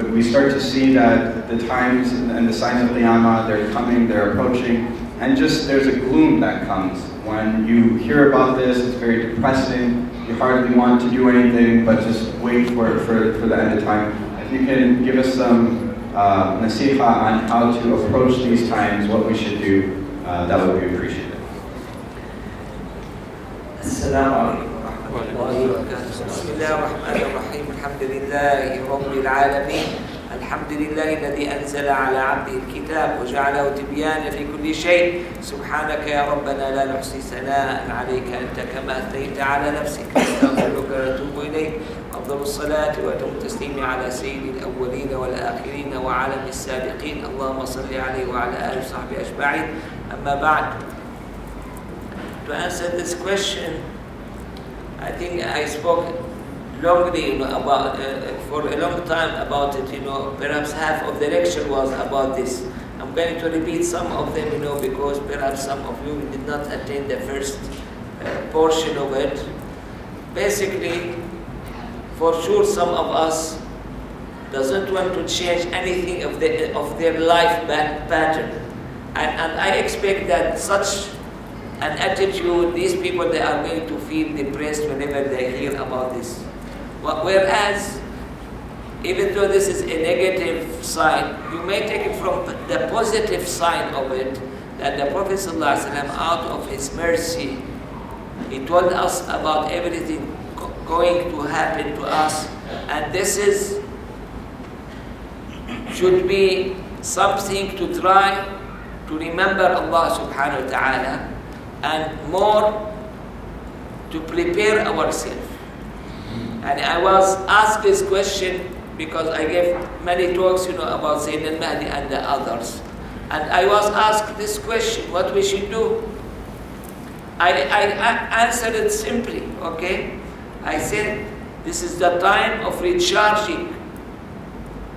we start to see that the times and the signs of Qiyamah, they're coming, they're approaching, and just there's a gloom that comes. When you hear about this, it's very depressing. You hardly want to do anything but just wait for the end of time. If you can give us some nasiha on how to approach these times, what we should do, that would be appreciated. Assalamu alaikum wa rahmatullahi wa barakatuh. Bismillah ar-Rahman ar-Rahim. Alhamdulillahi Rabbil Alameen. الحمد لله الذي أنزل على عبده الكتاب وجعله تبيانا لكل شيء سبحانك يا ربنا لا نحصي ثناء عليك أنت كما أثنيت على نفسك نستغفرك ونتوب إليك أفضل الصلاة وأتم التسليم على سيد الأولين والآخرين وعلم السابقين اللهم صل عليه وعلى آله وصحبه أجمعين أما بعد. To answer this question, I think I spoke longly about for a long time about it. Perhaps half of the lecture was about this. I'm going to repeat some of them, because perhaps some of you did not attend the first portion of it. Basically, for sure, some of us doesn't want to change anything of their life pattern, and I expect that such an attitude, these people, they are going to feel depressed whenever they hear about this. Whereas, even though this is a negative side, you may take it from the positive side of it, that the Prophet ﷺ, out of his mercy, he told us about everything going to happen to us, and this should be something to try to remember Allah subhanahu wa ta'ala, and more to prepare ourselves. And I was asked this question because I gave many talks, about Sayyidina Mahdi and the others. And I was asked this question, what we should do. I answered it simply, okay? I said, this is the time of recharging.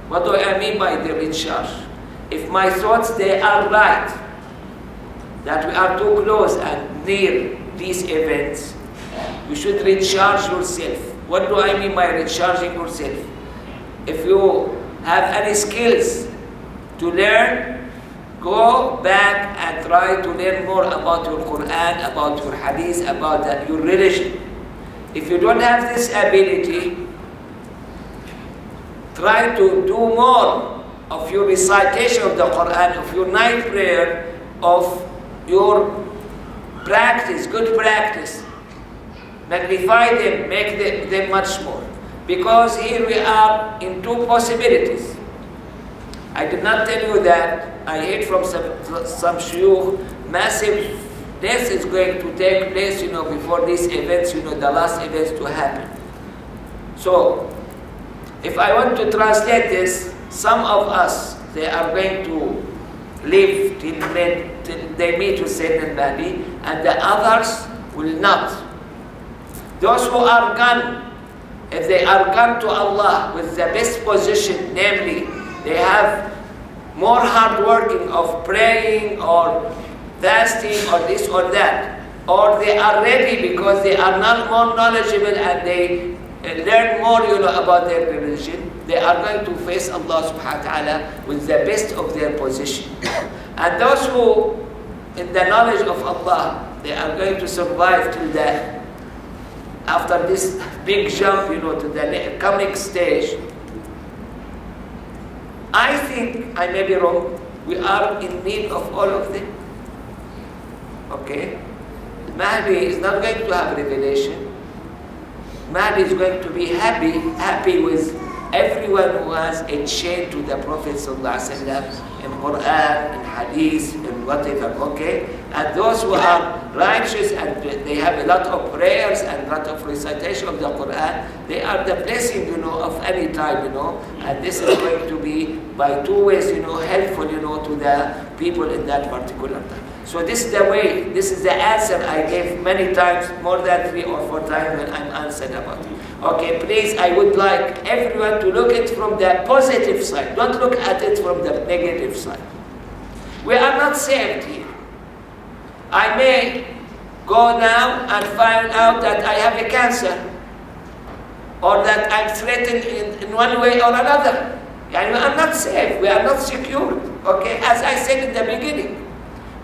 What do I mean by the recharge? If my thoughts, they are right, that we are too close and near these events, you should recharge yourself. What do I mean by recharging yourself? If you have any skills to learn, go back and try to learn more about your Quran, about your hadith, about your religion. If you don't have this ability, try to do more of your recitation of the Quran, of your night prayer, of your practice, good practice. Magnify them, make them much more. Because here we are in two possibilities. I did not tell you that. I heard from some shuyukh, massive death is going to take place, before these events, the last events to happen. So, if I want to translate this, some of us, they are going to live till they meet with Sayyidina Mahdi, and the others will not. Those who are gone, if they are gone to Allah with the best position, namely, they have more hard working of praying or fasting or this or that, or they are ready because they are not more knowledgeable and they learn more, about their religion, they are going to face Allah subhanahu wa ta'ala with the best of their position. And those who, in the knowledge of Allah, they are going to survive till death. After this big jump, to the coming stage, I think, I may be wrong, we are in need of all of them. Okay? Mahdi is not going to have revelation. Mahdi is going to be happy with everyone who has a chain to the Prophet ﷺ in Quran, in Hadith, in whatever, okay? And those who are righteous and they have a lot of prayers and a lot of recitation of the Quran, they are the blessing, of any time, and this is going to be by two ways, helpful, to the people in that particular time. So this is the way, this is the answer I gave many times, more than 3 or 4 times when I'm answered about it. Okay, please, I would like everyone to look at it from the positive side. Don't look at it from the negative side. We are not saved here. I may go now and find out that I have a cancer, or that I'm threatened in one way or another. Yani we are not safe, we are not secure. Okay, as I said in the beginning,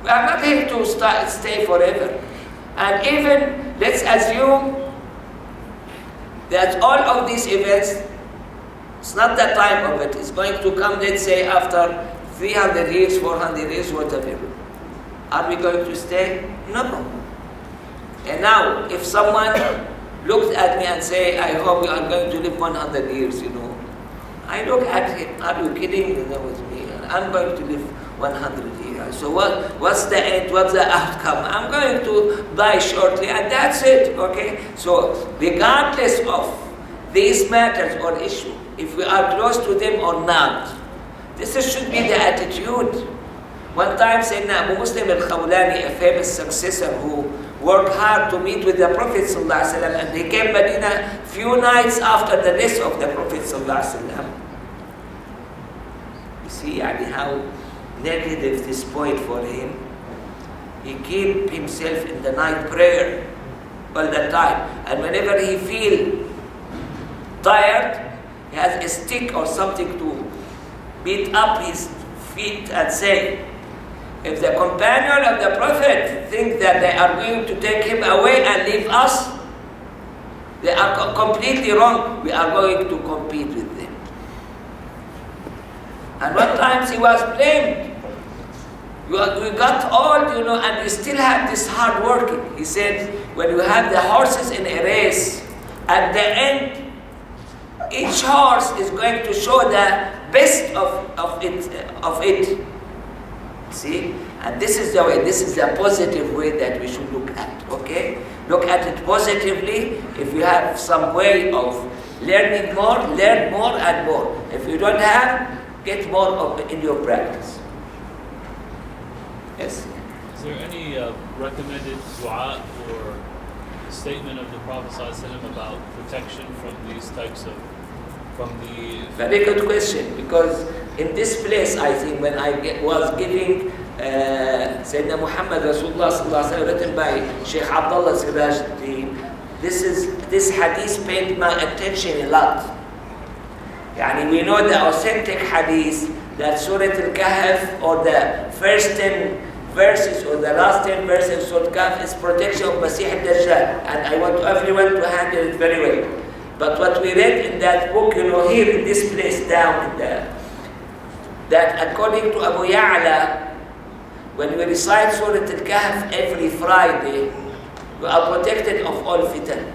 we are not here to stay forever. And even, let's assume that all of these events, it's not the time of it, it's going to come, let's say, after 300 years, 400 years, whatever. Are we going to stay? No. And now, if someone looked at me and say, I hope you are going to live 100 years, I look at him, are you kidding with me? I'm going to live 100 years. So what's the end? What's the outcome? I'm going to die shortly, and that's it, okay? So regardless of these matters or issue, if we are close to them or not, this should be the attitude. One time, Sayyidina Abu Muslim al-Khawlani, a famous successor who worked hard to meet with the Prophet ﷺ, and he came Medina few nights after the death of the Prophet ﷺ. You see how negative this point for him. He keep himself in the night prayer all the time, and whenever he feel tired, he has a stick or something to beat up his feet and say, if the companion of the Prophet think that they are going to take him away and leave us, they are completely wrong. We are going to compete with them. And one time he was blamed. We got old, and we still have this hard working. He said, when you have the horses in a race, at the end, each horse is going to show the best of it. See? And this is the way, this is the positive way that we should look at, okay? Look at it positively. If you have some way of learning more, learn more and more. If you don't have, get more of it in your practice. Yes? Is there any recommended dua or statement of the Prophet ﷺ about protection from these types of, Very good question, because in this place, I think, when I was giving Sayyidina Muhammad Rasulullah sallallahu alaihi wasallam, written by Shaykh Abdullah Siraj, this hadith paid my attention a lot. Yani we know the authentic hadith that Surah Al-Kahf, or the first 10 verses or the last 10 verses of Surah Al-Kahf, is protection of Masih al-Dajjal, and I want everyone to handle it very well. But what we read in that book, here in this place down in there, that according to Abu Ya'la, when we recite Surah Al-Kahf every Friday, we are protected of all fitan.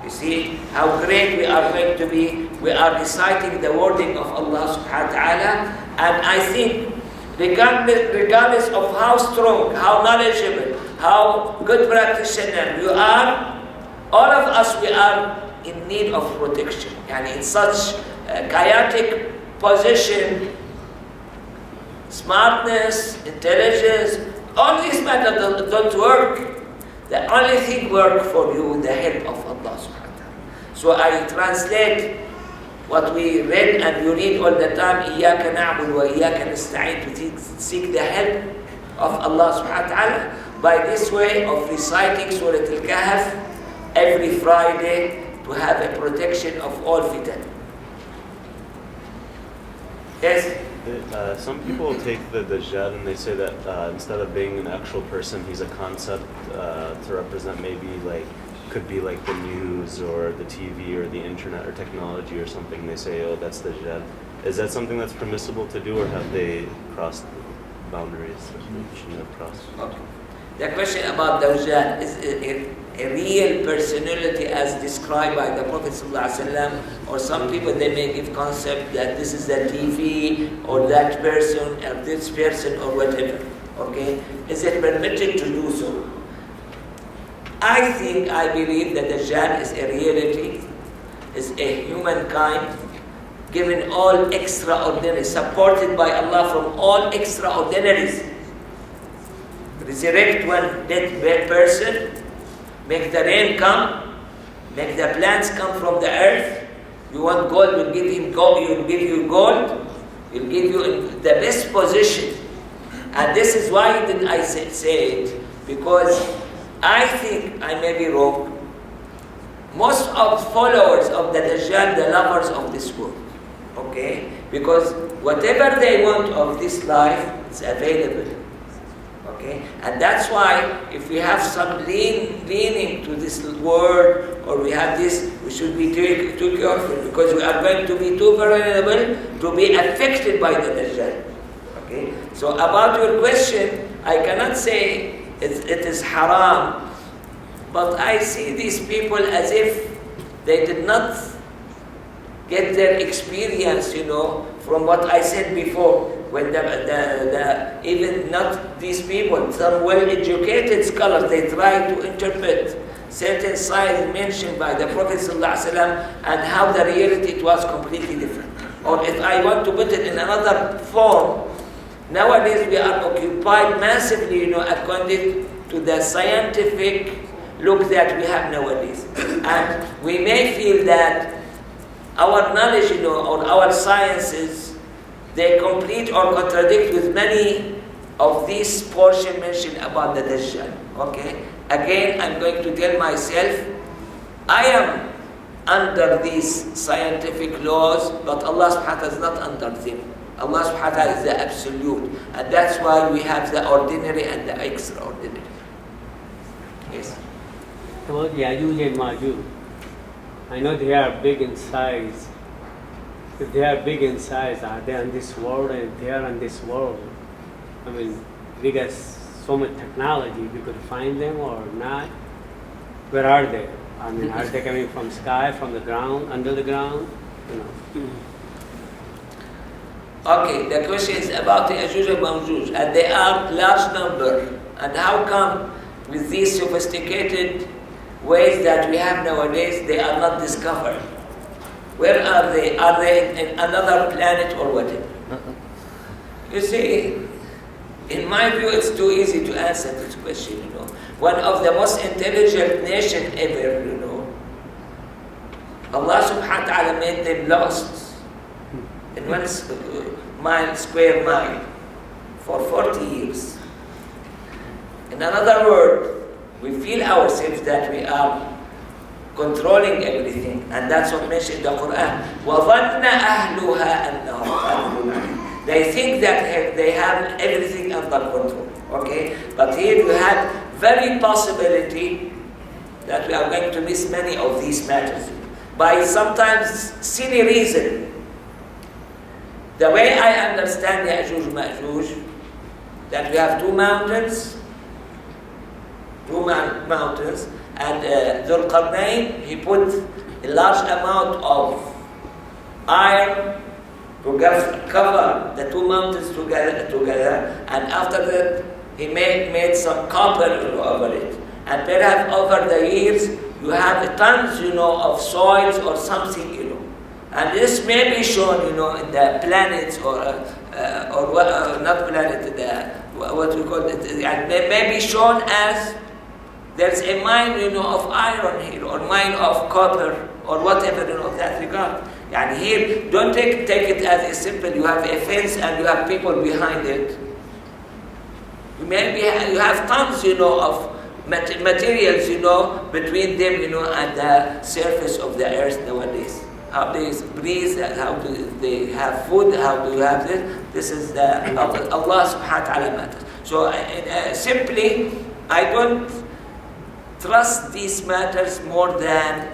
You see how great we are going to be. We are reciting the wording of Allah subhanahu wa ta'ala, and I think regardless of how strong, how knowledgeable, how good practitioner you are, all of us, we are in need of protection. And in such a chaotic position, smartness, intelligence, all these matters don't work. The only thing works for you is the help of Allah subhanahu wa ta'ala. So I translate what we read and you read all the time, إِيَّاكَ نَعْبُدُ وَإِيَّاكَ نَسْتَعِينُ, to seek the help of Allah subhanahu wa ta'ala by this way of reciting Surah Al-Kahf every Friday, to have a protection of all fitan. Yes? Some people take the Dajjal and they say that instead of being an actual person, he's a concept to represent maybe could be like the news or the TV or the internet or technology or something. They say, oh, that's Dajjal. Is that something that's permissible to do, or have they crossed boundaries that they shouldn't have crossed? Okay. The question about Dajjal is a real personality as described by the Prophet ﷺ, or some people they may give concept that this is the TV or that person or this person or whatever. Okay, is it permitted to do so? I believe that Dajjal is a reality, is a humankind given all extraordinary, supported by Allah from all extraordinaries. Resurrect one dead person, make the rain come, make the plants come from the earth. You want gold, we'll give him gold, he'll give you gold, he'll give you in the best position. And this is why did I say it, because I think, I may be wrong, most of followers of the Dajjal, the lovers of this world. Okay? Because whatever they want of this life is available. Okay? And that's why if we have some leaning to this word, or we have this, we should be too careful, because we are going to be too vulnerable to be affected by the Dajjal. Okay? So about your question, I cannot say it is haram, but I see these people as if they did not get their experience, from what I said before, when even not these people, some well-educated scholars, they try to interpret certain signs mentioned by the Prophet ﷺ and how the reality it was completely different. Or if I want to put it in another form, nowadays we are occupied massively, according to the scientific look that we have nowadays. And we may feel that our knowledge, or our sciences, they complete or contradict with many of these portions mentioned about the Dajjal. Okay? Again, I'm going to tell myself, I am under these scientific laws, but Allah subhanahu wa ta'ala is not under them. Allah subhanahu wa ta'ala is the absolute. And that's why we have the ordinary and the extraordinary. Yes? About Yajuj and Majuj, I know they are big in size. If they are big in size, are they on this world and they are on this world? I mean, we got so much technology, we could find them or not. Where are they? I mean, are they coming from sky, from the ground, under the ground? Okay, the question is about the Yajuj and Majuj, and they are large number. And how come with these sophisticated ways that we have nowadays, they are not discovered? Where are they? Are they in another planet or whatever? You see, in my view, it's too easy to answer this question, One of the most intelligent nation ever, Allah subhanahu wa ta'ala made them lost in 1 square mile for 40 years. In another word, we feel ourselves that we are controlling everything, and that's what mentioned in the Quran. وَظَنَّ أَهْلُهَا أَنَّهُمْ قَادِرُونَ. They think that they have everything under control. Okay? But here we have very possibility that we are going to miss many of these matters by sometimes silly reason. The way I understand Ya'juj Ma'juj, that we have two mountains, and Dhul Qarnayn, he put a large amount of iron to cover the two mountains together, and after that he made some copper over it. And perhaps over the years you have tons, of soils or something, And this may be shown, in the planets or not planet, what we call it, and may be shown as there's a mine, of iron here, or mine of copper, or whatever, of that regard. And here, don't take it as a simple, you have a fence and you have people behind it. You have tons, of materials, between them, and the surface of the earth nowadays. How they breathe, how do they have food, how do you have this? This is the Allah subhanahu wa ta'ala matters. So simply, I don't trust these matters more than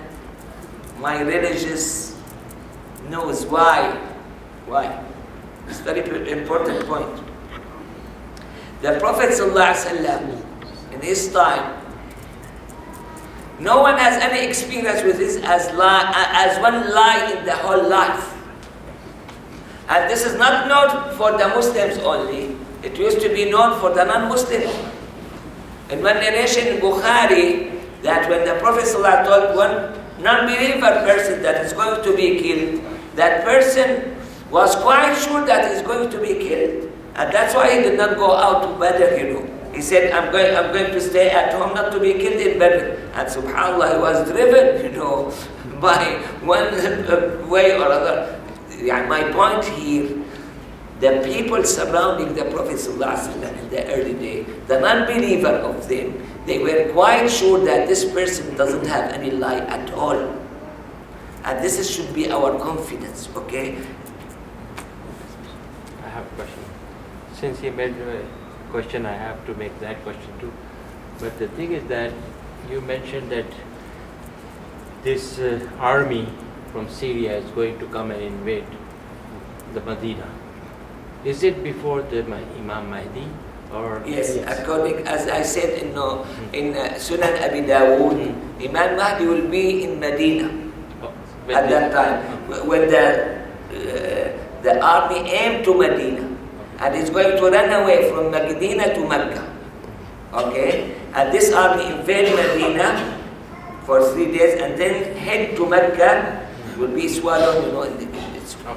my religious knows. Why? It's a very important point. The Prophet ﷺ, in his time, no one has any experience with this as one lie in the whole life. And this is not known for the Muslims only. It used to be known for the non-Muslims. In one narration in Bukhari, that when the Prophet ﷺ told one non-believer person that is going to be killed, that person was quite sure that he's going to be killed. And that's why he did not go out to Badr, He said, I'm going to stay at home not to be killed in Badr. And subhanAllah, he was driven, by one way or other. My point here, the people surrounding the Prophet ﷺ in the early day, the non-believer of them, they were quite sure that this person doesn't have any lie at all. And this should be our confidence, okay? have a question. Since he made a question, I have to make that question too. But the thing is that you mentioned that this army from Syria is going to come and invade the Medina. Is it before the Imam Mahdi? Or Yes, according as I said in Sunan Abi Dawood, Imam Mahdi will be in Medina at that time when the army aimed to Medina, and it's going to run away from Medina to Mecca. Okay, and this army invade Medina for 3 days and then head to Mecca, will be swallowed, in the its. Okay.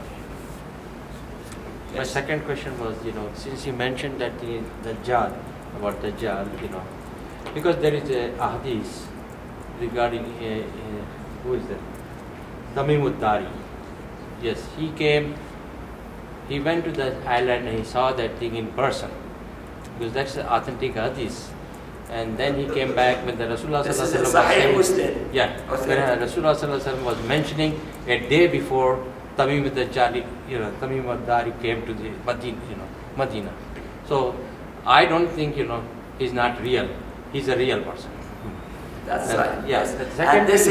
My second question was, since you mentioned that the Dajjal, about Dajjal, because there is a hadith regarding who is that? Tamim ud-Dari. Yes, he went to the island and he saw that thing in person, because that's the authentic hadith. And then he came back when the Rasulullah This is was Sahih Muslim. yeah, when Rasulullah was mentioning a day before Tamim ad-Dajjali, Tamim ad-Dari came to the Medina. So I don't think he's not real. He's a real person. That's And, right. yes. And this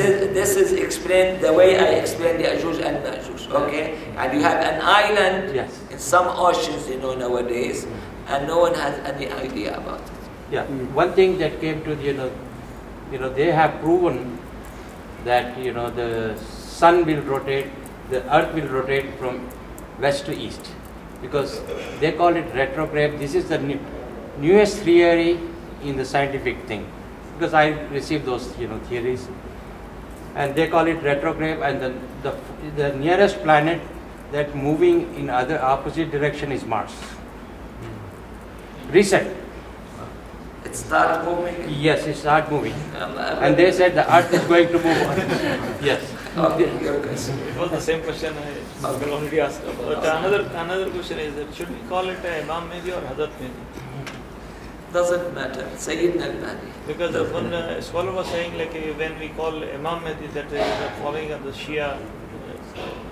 is explained the way I explained the Ya'juj and Ma'juj. Okay, and you have an island Yes. in some oceans, nowadays, and no one has any idea about it. Yeah. One thing that came to they have proven that the sun will rotate, the earth will rotate from west to east, because they call it retrograde. This is the newest theory in the scientific thing, because I received those theories, and they call it retrograde, and the nearest planet that moving in other opposite direction is Mars. Recent. It starts moving. Yes, it started moving. And they said the earth is going to move on. Yes. Okay, your question. It was the same question I already asked. But another question is that should we call it a Imam Mahdi or Hazrat Mahdi? Doesn't matter. Sayyidina al-Mahdi. Because one scholar was saying when we call Imam Mahdi that is following of the Shia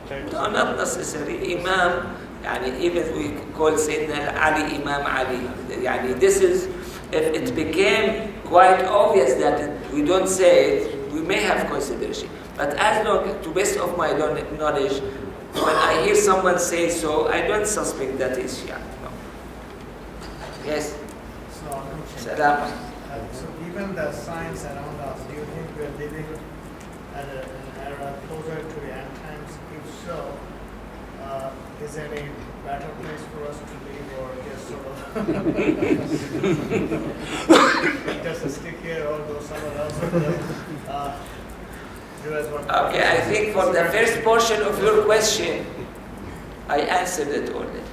trend. No, not necessarily. Imam, even we call Sayyidina Ali Imam Ali. This is, if it became quite obvious that we don't say it, we may have consideration. But as long, to best of my knowledge, when I hear someone say so, I don't suspect that is Shia. No. Yes. Salam. So even the science around us, do you think we are living at an era closer to the end times? If so, is there any better place for us to live, or just sort of just stick here or go somewhere else? Do as what? Okay, I think for the first portion of your question, I answered it already.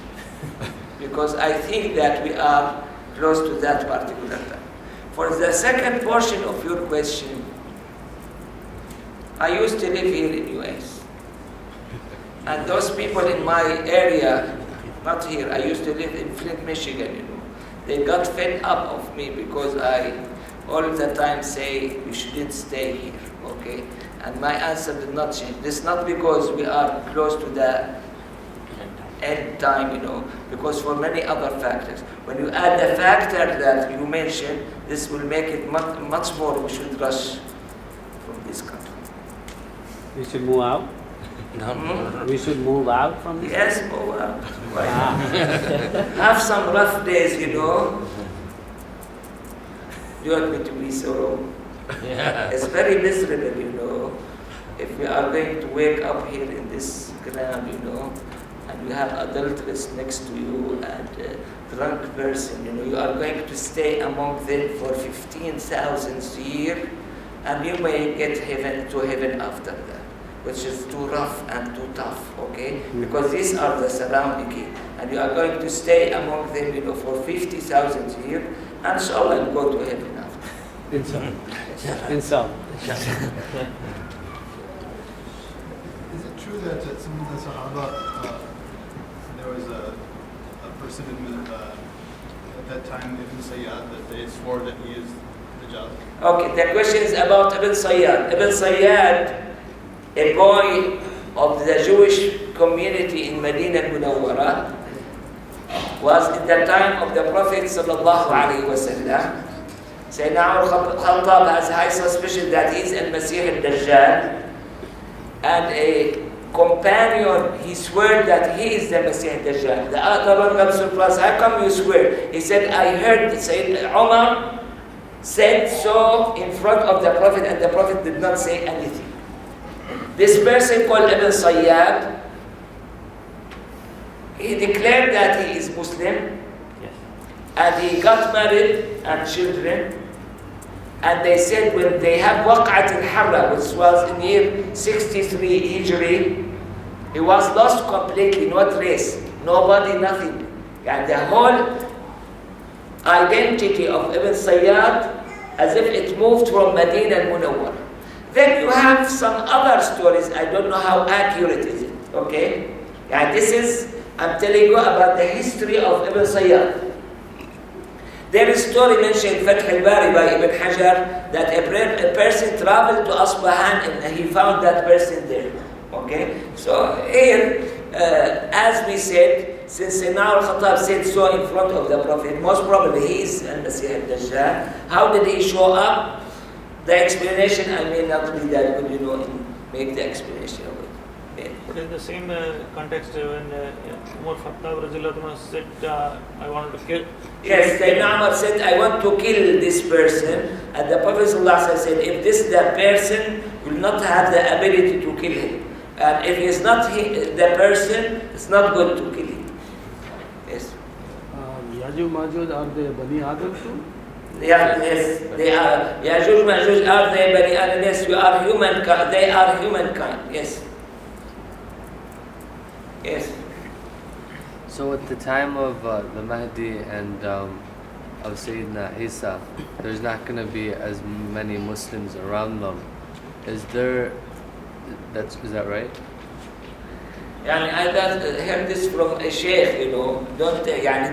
Because I think that we are close to that particular time. For the second portion of your question, I used to live here in US. And those people in my area, not here, I used to live in Flint, Michigan, They got fed up of me because I all the time say we shouldn't stay here, okay? And my answer did not change. This is not because we are close to the end time, because for many other factors. When you add the factor that you mentioned, this will make it much more we should rush from this country. We should move out? We should move out from this? Yes, move out. Why not? Have some rough days, You want me to be so? Yeah. It's very miserable, If we are going to wake up here in this ground, and you have adulteress next to you and a drunk person, you are going to stay among them for 15,000 years, and you may get to heaven after that, which is too rough and too tough, okay? Because these are the surrounding, and you are going to stay among them, for 50,000 years, and inshallah go to heaven after. Inshallah. Is it true that some of the Sahaba, there was a person at that time, Ibn Sayyad, that they swore that he is Dajjal? Okay, the question is about Ibn Sayyad. Ibn Sayyad, a boy of the Jewish community in Medina al-Munawwara, was in the time of the Prophet sallallahu alaihi wasallam. Sayyidina al-Khattab has high suspicion that he is al-Masih al-Dajjal, and a companion, he swore that he is the Masih al-Dajjal. The other one got surprised. How come you swear? He said, I heard Sayyidina Umar said so in front of the Prophet, and the Prophet did not say anything. This person called Ibn Sayyad, he declared that he is Muslim, and he got married and children. And they said when they had Waq'at al-Harra, which was in year 63 Hijri, he was lost completely, no trace, nobody, nothing. And the whole identity of Ibn Sayyad, as if it moved from Medina al-Munawwar. Then you have some other stories, I don't know how accurate is it, okay? And this is, I'm telling you about the history of Ibn Sayyad. There is a story mentioned in Fath al-Bari by Ibn Hajar that a person traveled to Asbahan and he found that person there. Okay? So here, as we said, since Sayyidina al-Khattab said so in front of the Prophet, most probably he is al-Masih al-Dajjal. How did he show up? The explanation, I may not be that good, and make the explanation of it. But in the same context, when Umar Khattab said, I wanted to kill. Yes, Sayyidina Umar said, I want to kill this person. And the Prophet ﷺ said, if this the person will not have the ability to kill him. And if he is not the person, it's not good to kill him. Yes. Yajuj Majuj, are they Bani Adam too? Yes, they are. Yajuj Majuj, are they Bani Adam? Yes, they are humankind. Yes. Yes. So at the time of the Mahdi and of Sayyidina Isa, there's not going to be as many Muslims around them. Is that right? I heard this from a Shaykh,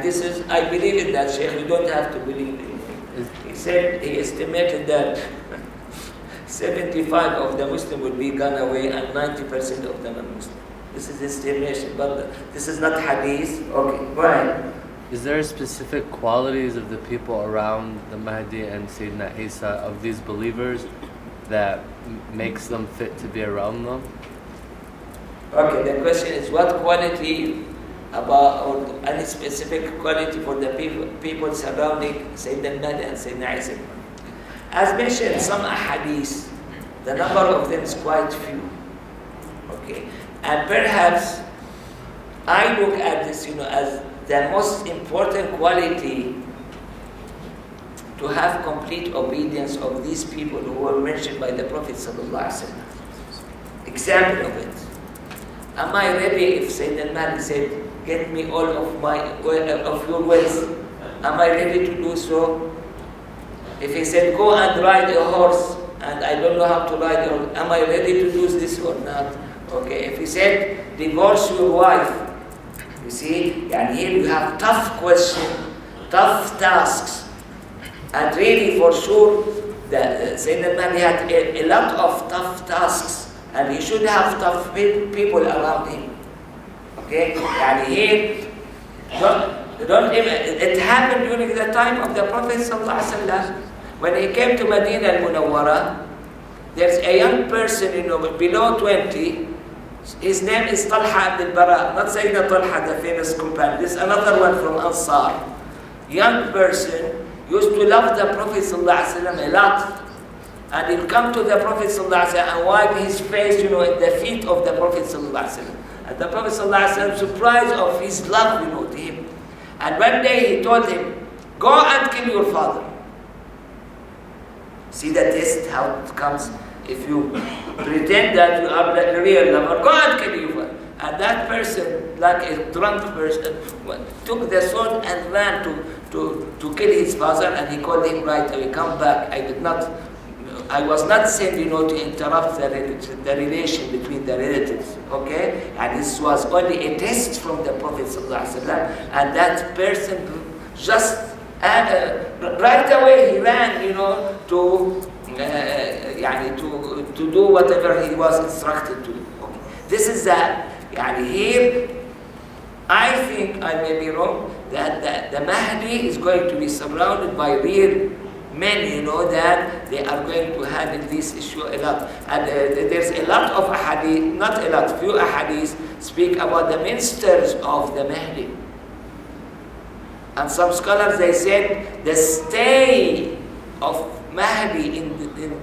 this is, I believe in that Shaykh, you don't have to believe in him. He said, he estimated that 75 of the Muslim will be gone away and 90% of the non-Muslim. This is estimation, but this is not hadith. Okay, go ahead. Is there specific qualities of the people around the Mahdi and Sayyidina Isa, of these believers, that makes them fit to be around them? Okay, the question is what quality about, or any specific quality for the people surrounding Sayyidina Mahdi and Sayyidina Isa. As mentioned, some ahadith, the number of them is quite few. Okay. And perhaps I look at this, as the most important quality to have complete obedience of these people who were mentioned by the Prophet ﷺ. Example of it. Am I ready if Sayyidina Mahdi said, get me all of your wealth? Am I ready to do so? If he said, go and ride a horse, and I don't know how to ride a horse, am I ready to do this or not? Okay, if he said, divorce your wife, you see, and here you have tough question, tough tasks, and really for sure, Sayyidina Mahdi had a lot of tough tasks, and he should have tough people around him. Okay, and here, it happened during the time of the Prophet ﷺ. When he came to Medina al-Munawwara, there's a young person, below 20. His name is Talha ibn al-Bara, not Sayyidina Talha, the famous companion. This is another one from Ansar. Young person used to love the Prophet ﷺ a lot. And he'll come to the Prophet ﷺ and wipe his face, in the feet of the Prophet ﷺ. And the Prophet ﷺ, surprised of his love, to him. And one day he told him, go and kill your father. See the test, how it comes. If you pretend that you are the real lover, go and kill your father. And that person, like a drunk person, took the sword and ran to kill his father, and he called him right away, come back. I was not sent, to interrupt the relation between the relatives, okay? And this was only a test from the Prophet ﷺ. And that person just, right away he ran, to do whatever he was instructed to do. Okay. This is that. Here, I think, I may be wrong, the the Mahdi is going to be surrounded by real men, you know, that they are going to handle this issue a lot. And there's a lot of ahadith, not a lot, few ahadith speak about the ministers of the Mahdi. And some scholars, they said the stay of Mahdi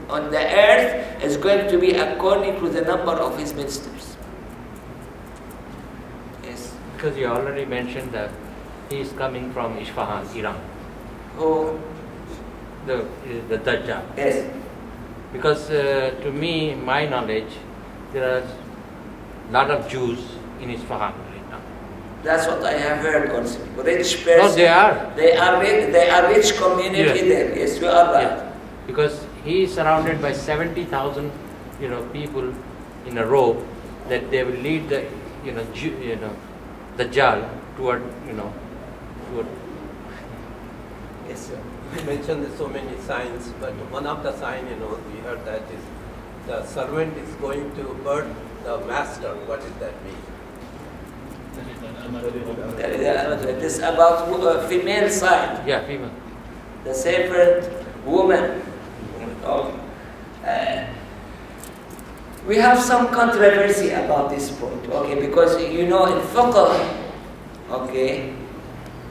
on the earth is going to be according to the number of his ministers. Yes. Because you already mentioned that he is coming from Isfahan, Iran. Who? The Dajjal. Yes. Because to me, my knowledge, there are a lot of Jews in Isfahan right now. That's what I have heard also. Rich person. No, they are. They are rich community Yes. there. Yes, you are right. Yeah. Because he is surrounded by 70,000, people in a row that they will lead the, Dajjal toward. Yes, sir. You mentioned so many signs, but one of the signs, we heard that is the servant is going to birth the master. What does that mean? This is about female side. Yeah, female. The servant woman. We have some controversy about this point, okay, because in fiqh, okay,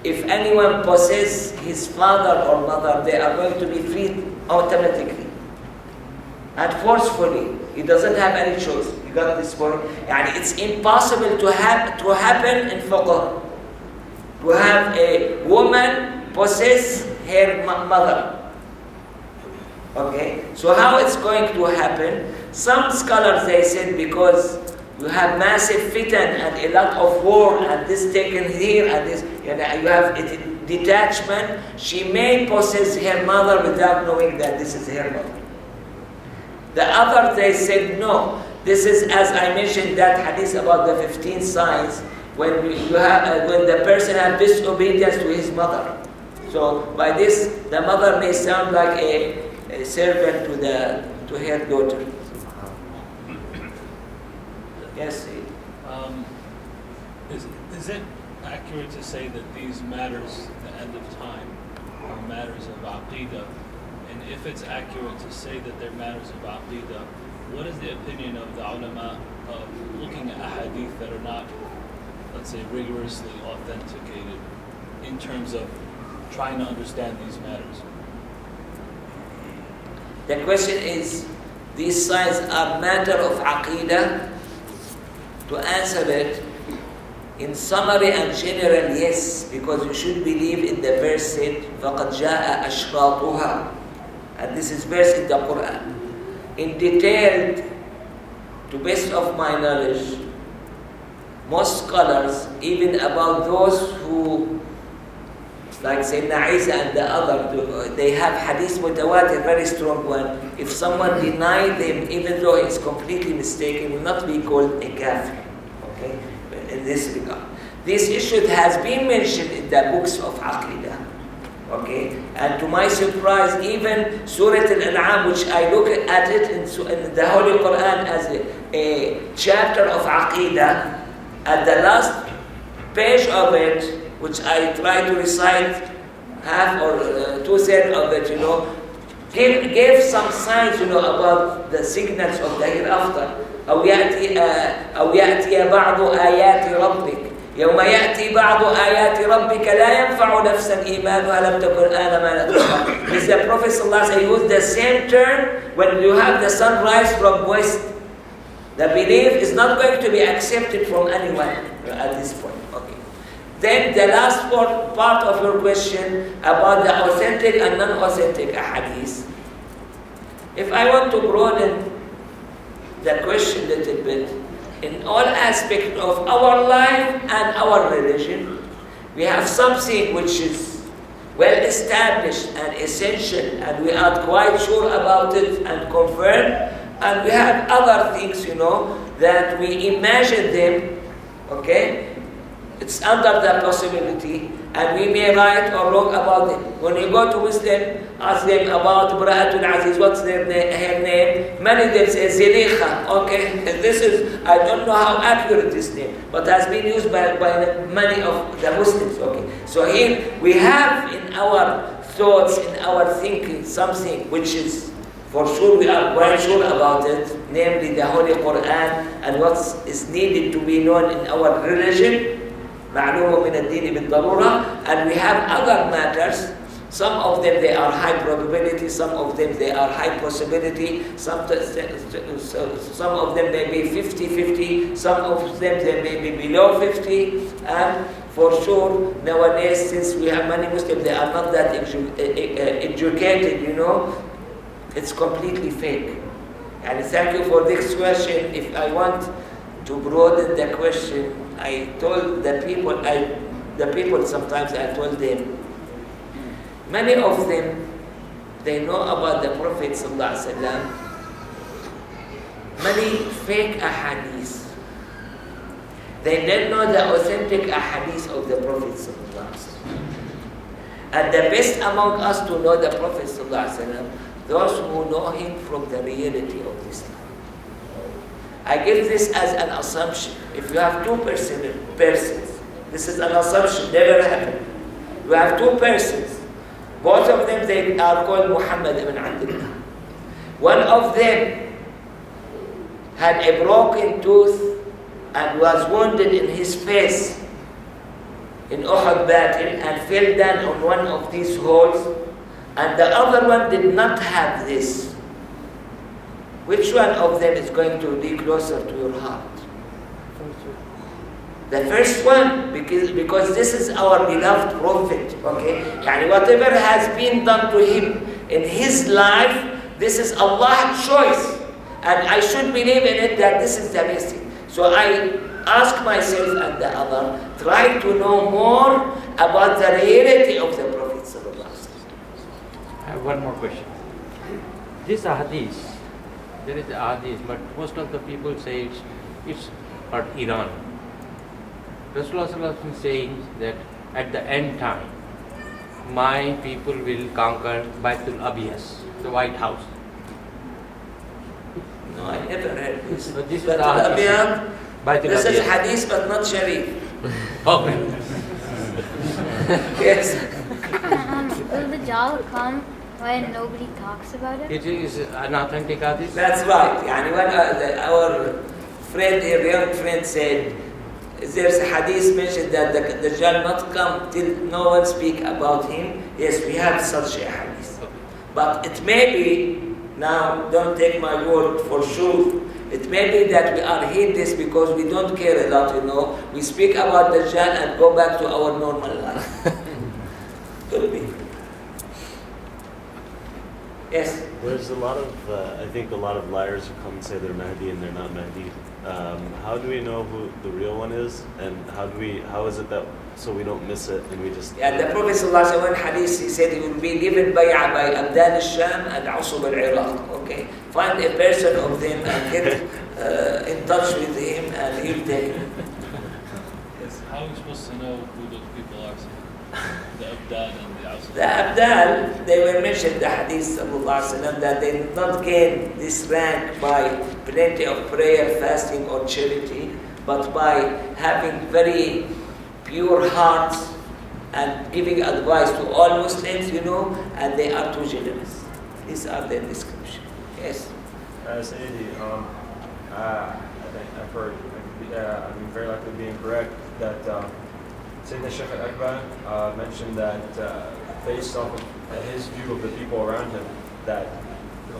if anyone possesses his father or mother, they are going to be freed automatically and forcefully. He doesn't have any choice. You got this point? And it's impossible to happen in fiqh, to have a woman possess her mother. Okay, so how it's going to happen? Some scholars, they said, because you have massive fitan and a lot of war, and this taken here and this, you have a detachment. She may possess her mother without knowing that this is her mother. The others, they said no. This is, as I mentioned, that hadith about the 15 signs when when the person has disobedience to his mother. So by this, the mother may sound like a servant to her daughter. Yes. Is it accurate to say that these matters, the end of time, are matters of Aqidah? And if it's accurate to say that they're matters of Aqidah, what is the opinion of the ulama of looking at hadith that are not, let's say, rigorously authenticated in terms of trying to understand these matters? The question is, these signs are matter of Aqidah? To answer it, in summary and general, yes, because you should believe in the verse said, فَقَدْ جَاءَ أَشْرَاطُهَا, and this is verse in the Quran. In detail, to best of my knowledge, most scholars, even about those who, like Sayyidina Isa and the other, they have hadith mutawatir, very strong one. If someone denies them, even though it's completely mistaken, will not be called a kafir. Okay, in this regard, this issue has been mentioned in the books of Aqidah. Okay, and to my surprise, even Surah Al-An'am, which I look at it in the Holy Quran as a chapter of Aqidah, at the last page of it, which I try to recite half or 2/3 of it, gave some signs, about the signals of the hereafter. أو يأتي بعض آيات ربك يوم يأتي بعض آيات ربك لا ينفع نفسا إيمانها لم تكن آمنت. Is the Prophet ﷺ used the same term when you have the sunrise from west. The belief is not going to be accepted from anyone at this point. Okay. Then the last part of your question about the authentic and non-authentic hadith. If I want to broaden the question a little bit, in all aspects of our life and our religion, we have something which is well established and essential, and we are quite sure about it and confirmed, and we have other things, that we imagine them, okay? It's under the possibility, and we may right or wrong about it. When you go to Muslim, ask them about Bra'atul Aziz, what's her name? Many of them say Zilicha. Okay, this is, I don't know how accurate this name, but has been used by many of the Muslims. Okay, so here we have in our thoughts, in our thinking, something which is for sure we are quite sure about it, namely the Holy Quran and what is needed to be known in our religion. معلوم من الدين بالضرورة, and we have other matters. Some of them they are high probability, some of them they are high possibility, some of them they may be 50-50, some of them they may be below 50, and for sure nowadays, since we have many Muslims, they are not that educated, you know, it's completely fake. And thank you for this question. If I want to broaden the question, I told the people sometimes I told them, many of them, they know about the Prophet ﷺ, many fake ahadith. They don't know the authentic ahadith of the Prophet ﷺ. And the best among us to know the Prophet ﷺ, those who know him from the reality of Islam. I give this as an assumption. If you have two persons, this is an assumption, never happened. You have two persons. Both of them, they are called Muhammad ibn Abdullah. One of them had a broken tooth and was wounded in his face in Uhud battle and fell down on one of these holes, and the other one did not have this. Which one of them is going to be closer to your heart? The first one, because this is our beloved Prophet, okay? And whatever has been done to him in his life, this is Allah's choice. And I should believe in it that this is the best thing. So I ask myself and the other, try to know more about the reality of the Prophet. I have one more question. This hadith, there is a hadith, but most of the people say it's about Iran. Rasulullah is saying that at the end time, my people will conquer Baitul Abiyas, the White House. No, I never heard this. So this Baitul Abiyas, Baitul this is Abiyas. hadith but not Sharif. Okay. Yes. Will the Dajjal come when nobody talks about it? It is an authentic hadith. That's right. Yani when our friend, a young friend said, there's a hadith mentioned that the Dajjal not come till no one speak about him. Yes, we have such a hadith. But it may be, now don't take my word for sure, it may be that we are heedless because we don't care a lot, you know. We speak about the Dajjal and go back to our normal life. Could be. Yes? There's a lot of, I think a lot of liars who come and say they're Mahdi and they're not Mahdi. How do we know who the real one is, and how is it that, so we don't miss it and we just... Yeah, the Prophet ﷺ in hadith, he said he will be given bay'ah by Abdan al-Sham and Asub al-Iraq, okay? Find a person of them and get in touch with him and he'll take him. Yes. How are we supposed to know who those people are? The Abdal and the Asub? The Abdal, they were mentioned in the hadith ﷺ that they did not gain this rank by plenty of prayer, fasting or charity, but by having very pure hearts and giving advice to all Muslims, you know, and they are too generous. These are their description. Yes? Sayyidi, I think I've heard, I'm very likely being correct, that Sayyidina Shaykh al-Akbar mentioned that based off of his view of the people around him, that the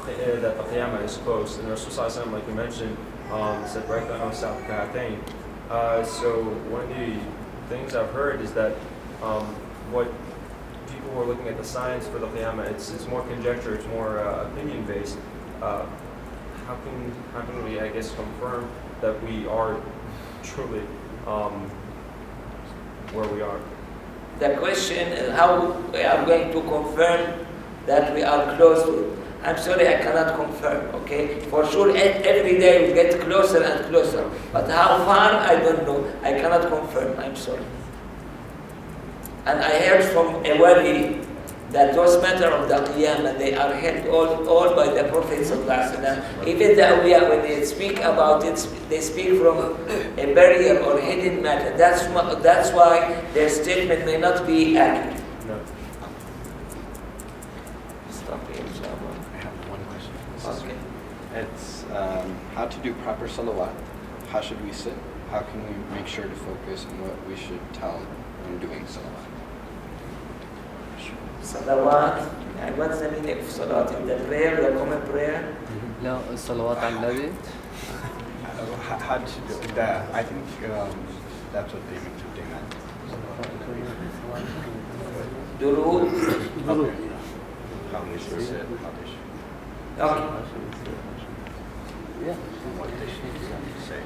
Qiyamah is close. And Rasulullah, like you mentioned, said, right down South Kahatain. So one of the things I've heard is that what people who are looking at the signs for the Qiyamah, it's more conjecture, it's more opinion based. How can we, I guess, confirm that we are truly where we are? The question is how we are going to confirm that we are close to it. I'm sorry, I cannot confirm, okay? For sure, every day we get closer and closer. But how far, I don't know. I cannot confirm, I'm sorry. And I heard from a wali that those matters of the Qiyamah, they are held all by the Prophet ﷺ. Even the awliya, when they speak about it, they speak from a barrier or hidden matter. That's why their statement may not be accurate. No. Stop here, inshallah. I have one question. Okay. It's how to do proper salawat. How should we sit? How can we make sure to focus on what we should tell when doing salawat? Salawat, and what's the meaning of salawat? In the prayer, the common prayer? No, salawat al-Nabi. How to do that? I think that's what they meant. Durood? Okay. How they should sit, how they should. Okay. And what they should say.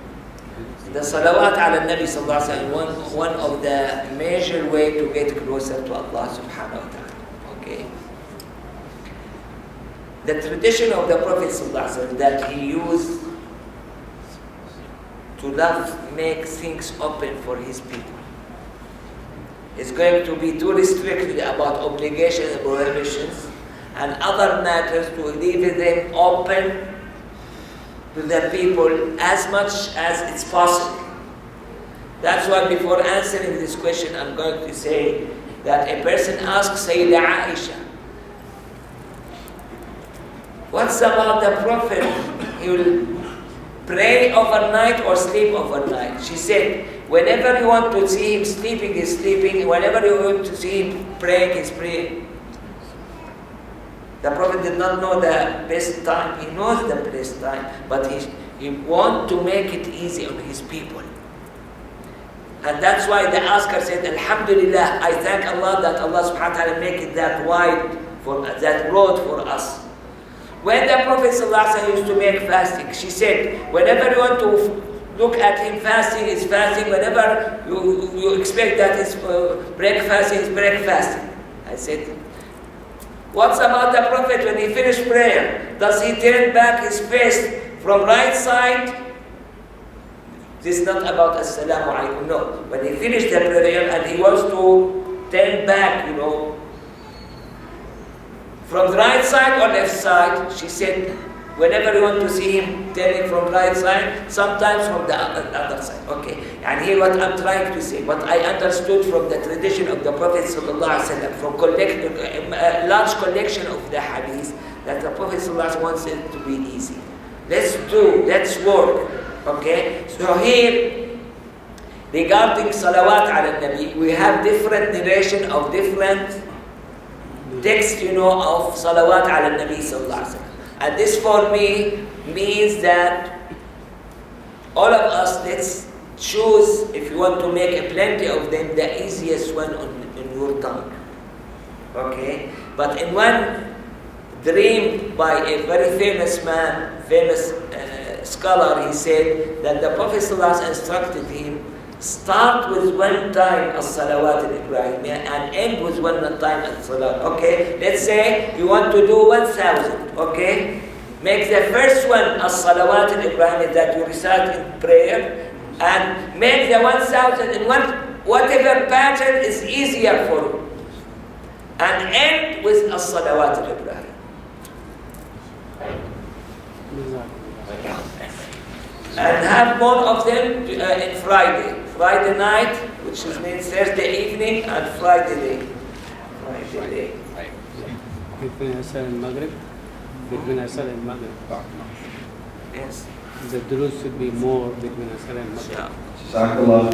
The salawat ala nabi sallallahu alaihi wasallam, one of the major way to get closer to Allah subhanahu wa ta'ala. Okay. The tradition of the Prophet sallallahu alaihi wasallam that he used to make things open for his people. It's going to be too restricted about obligations and prohibitions and other matters to leave them open to the people as much as it's possible. That's why before answering this question, I'm going to say that a person asks Sayyidah Aisha, what's about the Prophet? He will pray overnight or sleep overnight. She said, whenever you want to see him sleeping, he's sleeping. Whenever you want to see him praying, he's praying. The Prophet did not know the best time. He knows the best time, but he wants to make it easy on his people. And that's why the asker said, Alhamdulillah, I thank Allah that Allah subhanahu wa ta'ala make it that wide, that road for us. When the Prophet ﷺ used to make fasting, she said, whenever you want to look at him fasting, he's fasting. Whenever you expect that it's breakfasting, he's breakfasting. I said, what's about the Prophet when he finished prayer? Does he turn back his face from right side? This is not about Assalamu alaikum, no. When he finished the prayer and he wants to turn back, from the right side or left side, she said, whenever you want to see him turning from right side, sometimes from the other side. Okay, and here what I'm trying to say, what I understood from the tradition of the Prophet ﷺ, from a large collection of the hadith, that the Prophet ﷺ wants it to be easy. Let's work. Okay, so here, regarding salawat ala nabi, we have different narration of different texts, of salawat ala nabi sallallahu alaihi wasallam. And this for me means that all of us, let's choose, if you want to make a plenty of them, the easiest one on your tongue. Okay, but in one dream by a very famous man, scholar, he said that the Prophet ﷺ instructed him, start with one time as-salawat al-Ibrahimiyya and end with one time as-salawat. Okay, let's say you want to do 1,000. Okay, make the first one as-salawat al-Ibrahimiyya that you recite in prayer, and make the 1,000 in whatever pattern is easier for you, and end with as-salawat al-Ibrahimiyya. And have more of them in Friday night, which means Thursday evening, and Friday day. Between Ihsan and Maghrib? Between Ihsan and Maghrib? Yes. The durood should be more between Ihsan and Maghrib. Jazakallah.